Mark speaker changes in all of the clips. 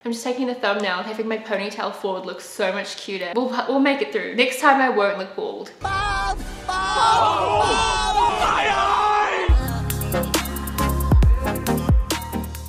Speaker 1: I'm just taking the thumbnail. Having my ponytail forward looks so much cuter. We'll make it through. Next time I won't look bald.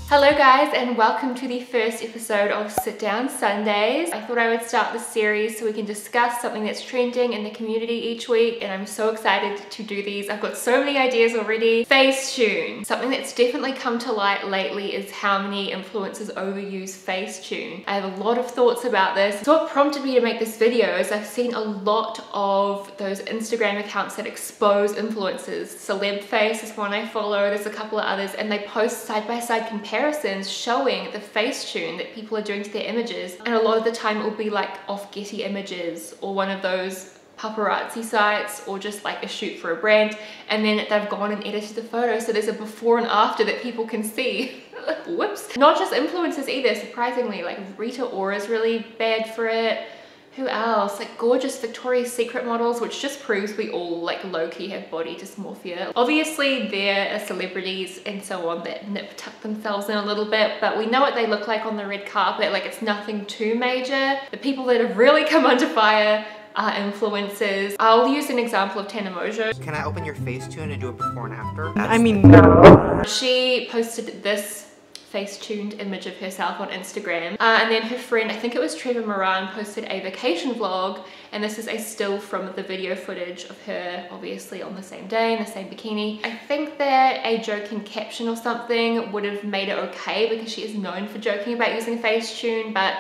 Speaker 1: Hello guys, and welcome to the first episode of Sit Down Sundays. I thought I would start this series so we can discuss something that's trending in the community each week, and I'm so excited to do these. I've got so many ideas already. Facetune. Something that's definitely come to light lately is how many influencers overuse Facetune. I have a lot of thoughts about this. So what prompted me to make this video is I've seen a lot of those Instagram accounts that expose influencers. Celebface is one I follow, there's a couple of others, and they post side-by-side comparisons showing the Facetune that people are doing to their images, and a lot of the time it will be like off Getty Images or one of those paparazzi sites, or just like a shoot for a brand, and then they've gone and edited the photo so there's a before and after that people can see. Whoops. Not just influencers either, surprisingly. Like Rita Ora's really bad for it. Who else? Like gorgeous Victoria's Secret models, which just proves we all like low-key have body dysmorphia. Obviously there are celebrities and so on that tuck themselves in a little bit, but we know what they look like on the red carpet. Like it's nothing too major. The people that have really come under fire are influencers. I'll use an example of Tana Mongeau.
Speaker 2: Can I open your Facetune and do a before and after?
Speaker 3: I mean, no.
Speaker 1: She posted this Facetuned image of herself on Instagram, and then her friend, I think it was Trevor Moran, posted a vacation vlog, and this is a still from the video footage of her obviously on the same day in the same bikini. I think that a joking caption or something would have made it okay because she is known for joking about using Facetune, but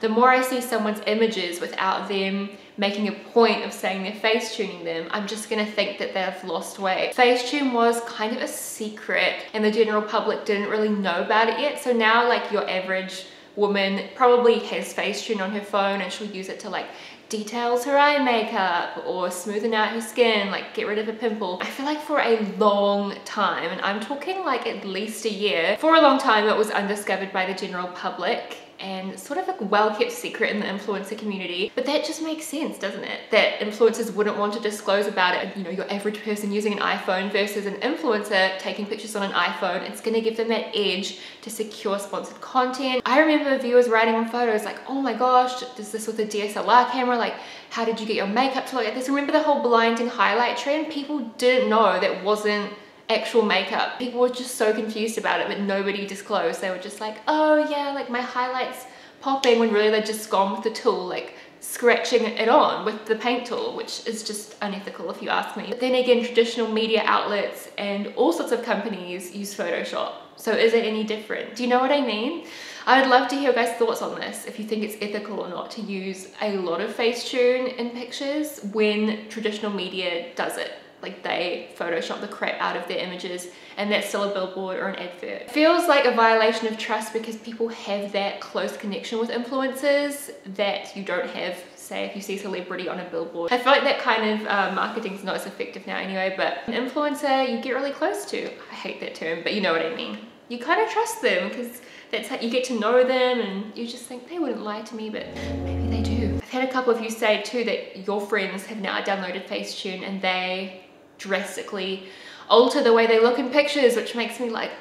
Speaker 1: the more I see someone's images without them making a point of saying they're Facetuning them, I'm just gonna think that they've lost weight. Facetune was kind of a secret and the general public didn't really know about it yet. So now like your average woman probably has Facetune on her phone and she'll use it to like details her eye makeup or smoothen out her skin, like get rid of a pimple. I feel like for a long time, and I'm talking like at least a year, for a long time it was undiscovered by the general public and sort of a well-kept secret in the influencer community. But that just makes sense, doesn't it? That influencers wouldn't want to disclose about it. You know, your average person using an iPhone versus an influencer taking pictures on an iPhone, it's gonna give them that edge to secure sponsored content. I remember viewers writing on photos like, oh my gosh, does this with a DSLR camera? Like, how did you get your makeup to look like this? Remember the whole blinding highlight trend? People didn't know that wasn't actual makeup. People were just so confused about it, but nobody disclosed. They were just like, oh yeah, like my highlights popping, when really they're just gone with the tool, like scratching it on with the paint tool, which is just unethical if you ask me. But then again, traditional media outlets and all sorts of companies use Photoshop. So is it any different? Do you know what I mean? I would love to hear your guys' thoughts on this, if you think it's ethical or not to use a lot of Facetune in pictures when traditional media does it. Like they Photoshop the crap out of their images and that's still a billboard or an advert. It feels like a violation of trust because people have that close connection with influencers that you don't have, say, if you see a celebrity on a billboard. I feel like that kind of marketing is not as effective now anyway, but an influencer you get really close to. I hate that term, but you know what I mean. You kind of trust them because that's how you get to know them and you just think they wouldn't lie to me, but maybe they do. I've had a couple of you say too that your friends have now downloaded Facetune and they drastically alter the way they look in pictures, which makes me like,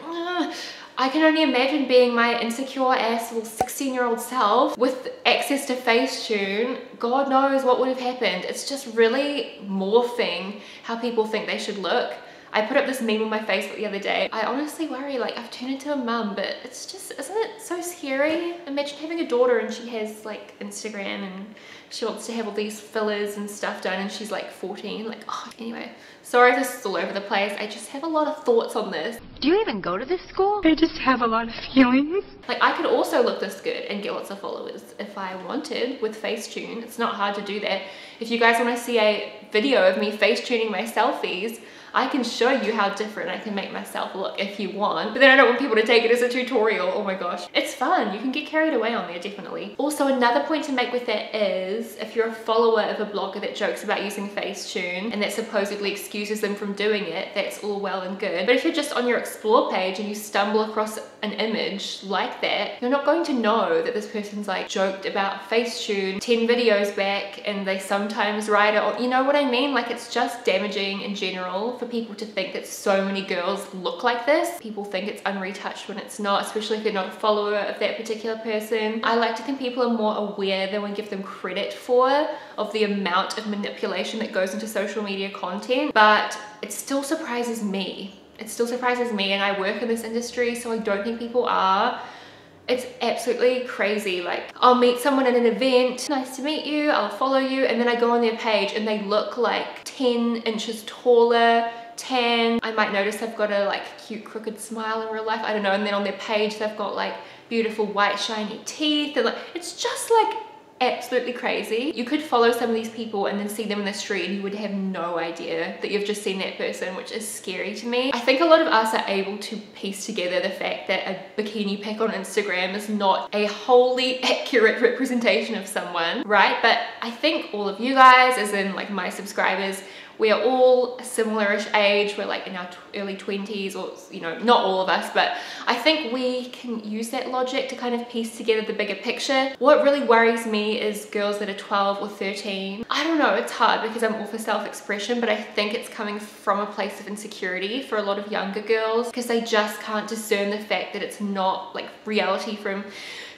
Speaker 1: I can only imagine being my insecure ass little 16-year-old self with access to Facetune. God knows what would have happened. It's just really morphing how people think they should look. I put up this meme on my Facebook the other day. I honestly worry, like I've turned into a mum, but it's just, isn't it so scary? Imagine having a daughter and she has like Instagram and she wants to have all these fillers and stuff done and she's like 14, like, oh, anyway. Sorry if this is all over the place. I just have a lot of thoughts on this.
Speaker 4: Do you even go to this school?
Speaker 3: I just have a lot of feelings.
Speaker 1: Like I could also look this good and get lots of followers if I wanted with Facetune. It's not hard to do that. If you guys want to see a video of me Facetuning my selfies, I can show you how different I can make myself look if you want, but then I don't want people to take it as a tutorial. Oh my gosh. It's fun. You can get carried away on there, definitely. Also, another point to make with that is if you're a follower of a blogger that jokes about using Facetune and that supposedly excuses them from doing it, that's all well and good. But if you're just on your explore page and you stumble across an image like that, you're not going to know that this person's like joked about Facetune 10 videos back and they sometimes write it, or you know what I mean? Like it's just damaging in general. for people to think that so many girls look like this. People think it's unretouched when it's not, especially if they're not a follower of that particular person. I like to think people are more aware than we give them credit for of the amount of manipulation that goes into social media content, but it still surprises me. It still surprises me, and I work in this industry, so I don't think people are. It's absolutely crazy. Like, I'll meet someone at an event, nice to meet you, I'll follow you, and then I go on their page and they look like 10 inches taller, tan. I might notice they've got a like cute crooked smile in real life, I don't know, and then on their page they've got like beautiful white shiny teeth, and like, it's just like absolutely crazy. You could follow some of these people and then see them in the street and you would have no idea that you've just seen that person, which is scary to me. I think a lot of us are able to piece together the fact that a bikini pic on Instagram is not a wholly accurate representation of someone, right? But I think all of you guys, as in like my subscribers, we are all a similar-ish age. We're like in our early 20s, or, you know, not all of us, but I think we can use that logic to kind of piece together the bigger picture. What really worries me is girls that are 12 or 13. I don't know, it's hard because I'm all for self-expression, but I think it's coming from a place of insecurity for a lot of younger girls because they just can't discern the fact that it's not like reality from,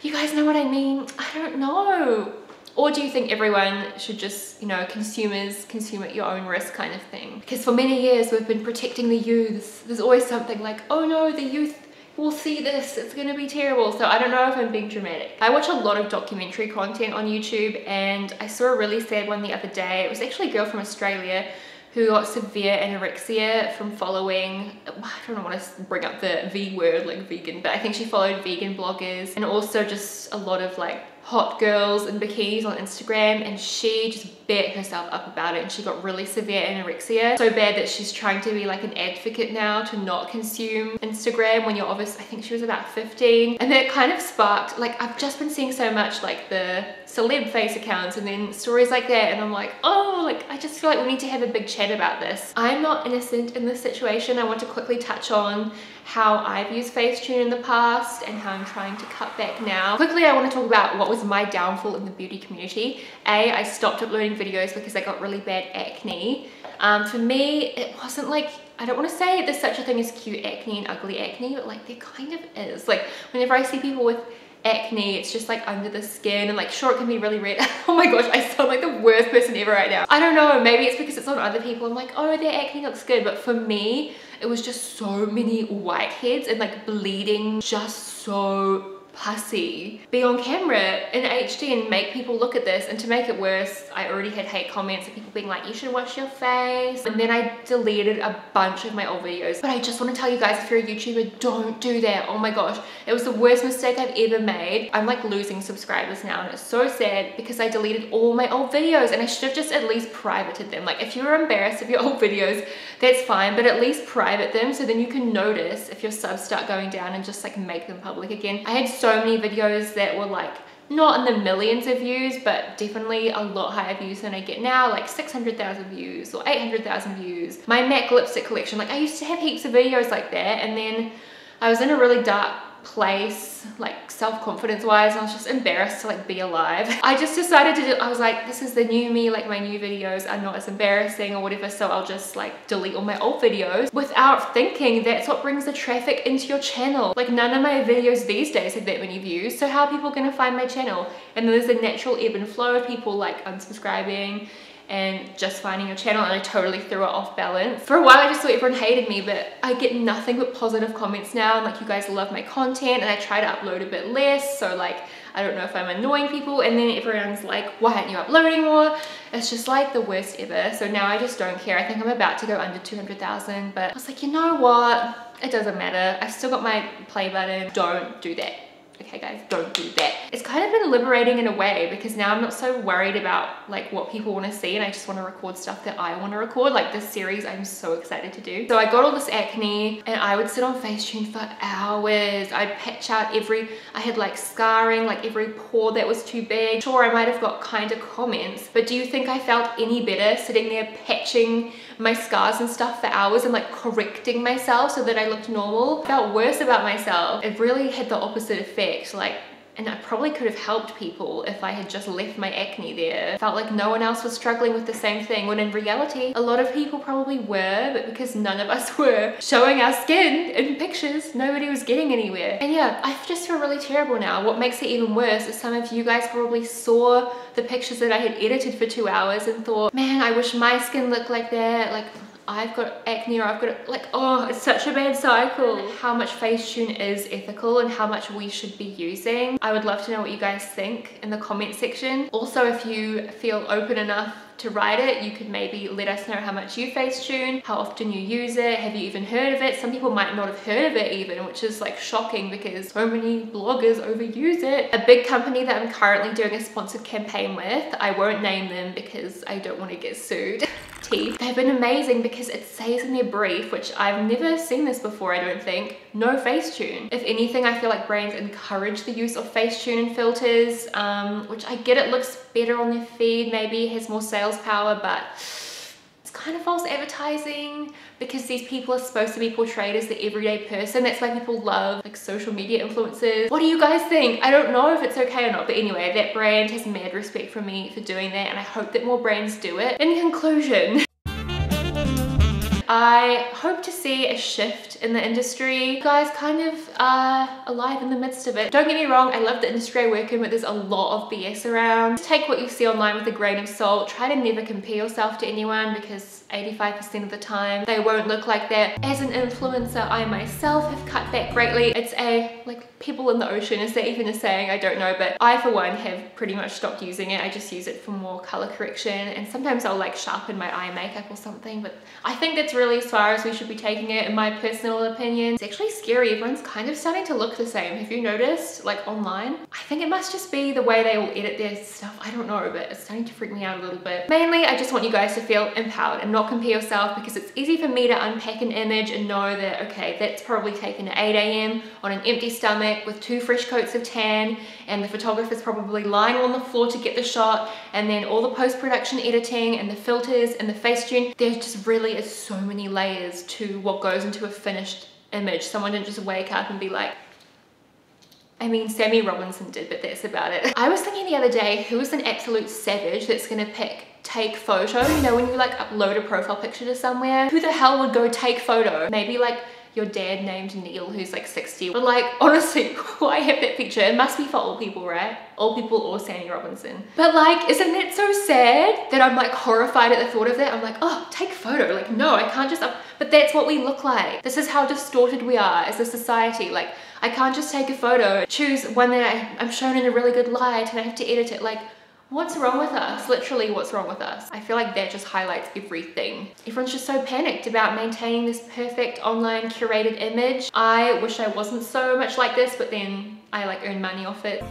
Speaker 1: you guys know what I mean? I don't know. Or do you think everyone should just, you know, consumers consume at your own risk kind of thing? Because for many years we've been protecting the youth. There's always something like, oh no, the youth will see this, it's gonna be terrible. So I don't know if I'm being dramatic. I watch a lot of documentary content on YouTube, and I saw a really sad one the other day. It was actually a girl from Australia who got severe anorexia from following, I don't want to bring up the V word like vegan, but I think she followed vegan bloggers and also just a lot of like hot girls in bikinis on Instagram, and she just bet herself up about it and she got really severe anorexia, so bad that she's trying to be like an advocate now to not consume Instagram when you're obviously, I think she was about 15, and that kind of sparked, like, I've just been seeing so much like the celeb face accounts and then stories like that, and I'm like, oh, like I just feel like we need to have a big chat about this. I'm not innocent in this situation. I want to quickly touch on how I've used Facetune in the past and how I'm trying to cut back now. Quickly, I want to talk about what was my downfall in the beauty community. I stopped uploading videos because I got really bad acne. For me, it wasn't like, I don't want to say there's such a thing as cute acne and ugly acne, but like there kind of is. Like whenever I see people with acne, it's just like under the skin, and like sure, it can be really red. Oh my gosh, I sound like the worst person ever right now. I don't know, maybe it's because it's on other people. I'm like, oh, their acne looks good, but for me it was just so many whiteheads and like bleeding, just so pussy. Be on camera in HD and make people look at this, and to make it worse, I already had hate comments of people being like, you should wash your face, and then I deleted a bunch of my old videos. But I just want to tell you guys, if you're a YouTuber, don't do that. Oh my gosh, it was the worst mistake I've ever made. I'm like losing subscribers now, and it's so sad because I deleted all my old videos, and I should have just at least privated them. Like if you're embarrassed of your old videos, that's fine, but at least private them so then you can notice if your subs start going down and just like make them public again. I had so many videos that were like not in the millions of views, but definitely a lot higher views than I get now, like 600,000 views or 800,000 views. My MAC lipstick collection, like I used to have heaps of videos like that, and then I was in a really dark place, like self-confidence wise, and I was just embarrassed to like be alive. I just decided to do, I was like, this is the new me, like my new videos are not as embarrassing or whatever, so I'll just like delete all my old videos without thinking that's what brings the traffic into your channel. Like none of my videos these days have that many views, so how are people gonna find my channel? And there's a natural ebb and flow of people like unsubscribing and just finding your channel, and I totally threw it off balance. For a while I just thought everyone hated me, but I get nothing but positive comments now, and like you guys love my content, and I try to upload a bit less, so like I don't know if I'm annoying people, and then everyone's like, why aren't you uploading more? It's just like the worst ever. So now I just don't care. I think I'm about to go under 200,000, but I was like, you know what, it doesn't matter, I've still got my play button. Don't do that. Okay guys, don't do that. It's kind of been liberating in a way because now I'm not so worried about like what people want to see, and I just want to record stuff that I want to record. Like this series I'm so excited to do. So I got all this acne and I would sit on Facetune for hours. I'd patch out I had like scarring, like every pore that was too big. Sure, I might have got kind of comments, but do you think I felt any better sitting there patching my scars and stuff for hours and like correcting myself so that I looked normal? I felt worse about myself. It really had the opposite effect. Like and I probably could have helped people if I had just left my acne there. Felt like no one else was struggling with the same thing, when in reality, a lot of people probably were, but because none of us were showing our skin in pictures, nobody was getting anywhere. And yeah, I just feel really terrible now. What makes it even worse is some of you guys probably saw the pictures that I had edited for 2 hours and thought, man, I wish my skin looked like that. Like, I've got acne, or I've got like, oh, it's such a bad cycle. How much Facetune is ethical and how much we should be using. I would love to know what you guys think in the comment section. Also, if you feel open enough to write it, you could maybe let us know how much you Facetune, how often you use it, have you even heard of it? Some people might not have heard of it even, which is like shocking because so many bloggers overuse it. A big company that I'm currently doing a sponsored campaign with, I won't name them because I don't want to get sued. Teeth. They've been amazing because it says in their brief, which I've never seen this before, I don't think, no Facetune. If anything, I feel like brands encourage the use of Facetune and filters, which I get it looks better on their feed, maybe has more sales power, but it's kind of false advertising because these people are supposed to be portrayed as the everyday person. That's why people love like social media influencers. What do you guys think? I don't know if it's okay or not, but anyway, that brand has mad respect from me for doing that, and I hope that more brands do it. In conclusion, I hope to see a shift in the industry. You guys kind of are alive in the midst of it. Don't get me wrong, I love the industry I work in, but there's a lot of BS around. Just take what you see online with a grain of salt. Try to never compare yourself to anyone because 85% of the time they won't look like that. As an influencer, I myself have cut back greatly. It's a like pebble in the ocean, is that even a saying? I don't know, but I for one have pretty much stopped using it. I just use it for more color correction, and sometimes I'll like sharpen my eye makeup or something, but I think that's really as far as we should be taking it in my personal opinion. It's actually scary. Everyone's kind of starting to look the same. Have you noticed, like online? I think it must just be the way they all edit their stuff. I don't know, but it's starting to freak me out a little bit. Mainly, I just want you guys to feel empowered and not compare yourself, because it's easy for me to unpack an image and know that, okay, that's probably taken at 8 AM on an empty stomach with 2 fresh coats of tan, and the photographer's probably lying on the floor to get the shot, and then all the post-production editing and the filters and the Facetune. There just really is so many layers to what goes into a finished image. Someone didn't just wake up and be like, I mean, Sammy Robinson did, but that's about it. I was thinking the other day, who is an absolute savage that's gonna pick take photo? You know, when you like upload a profile picture to somewhere, who the hell would go take photo? Maybe like your dad named Neil, who's like 60. But like, honestly, why have that picture? It must be for old people, right? Old people or Sammy Robinson. But like, isn't that so sad that I'm like horrified at the thought of that? I'm like, oh, take photo. Like, no, I can't just but that's what we look like. This is how distorted we are as a society. Like, I can't just take a photo, choose one that I'm shown in a really good light and I have to edit it. Like, what's wrong with us? Literally, what's wrong with us? I feel like that just highlights everything. Everyone's just so panicked about maintaining this perfect online curated image. I wish I wasn't so much like this, but then I like earn money off it.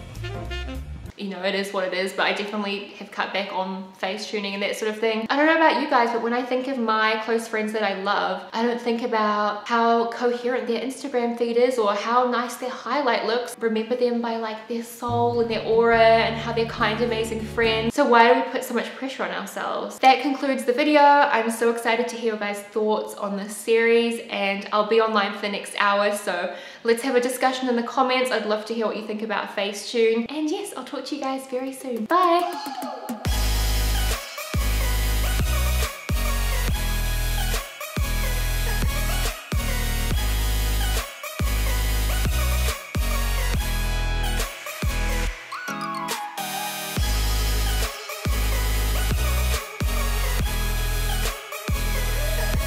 Speaker 1: You know, it is what it is, but I definitely have cut back on Facetuning and that sort of thing. I don't know about you guys, but when I think of my close friends that I love, I don't think about how coherent their Instagram feed is or how nice their highlight looks. Remember them by like their soul and their aura and how they're kind, amazing friends. So why do we put so much pressure on ourselves? That concludes the video. I'm so excited to hear your guys' thoughts on this series, and I'll be online for the next hour, so let's have a discussion in the comments. I'd love to hear what you think about Facetune. And yes, I'll talk to you guys very soon. Bye!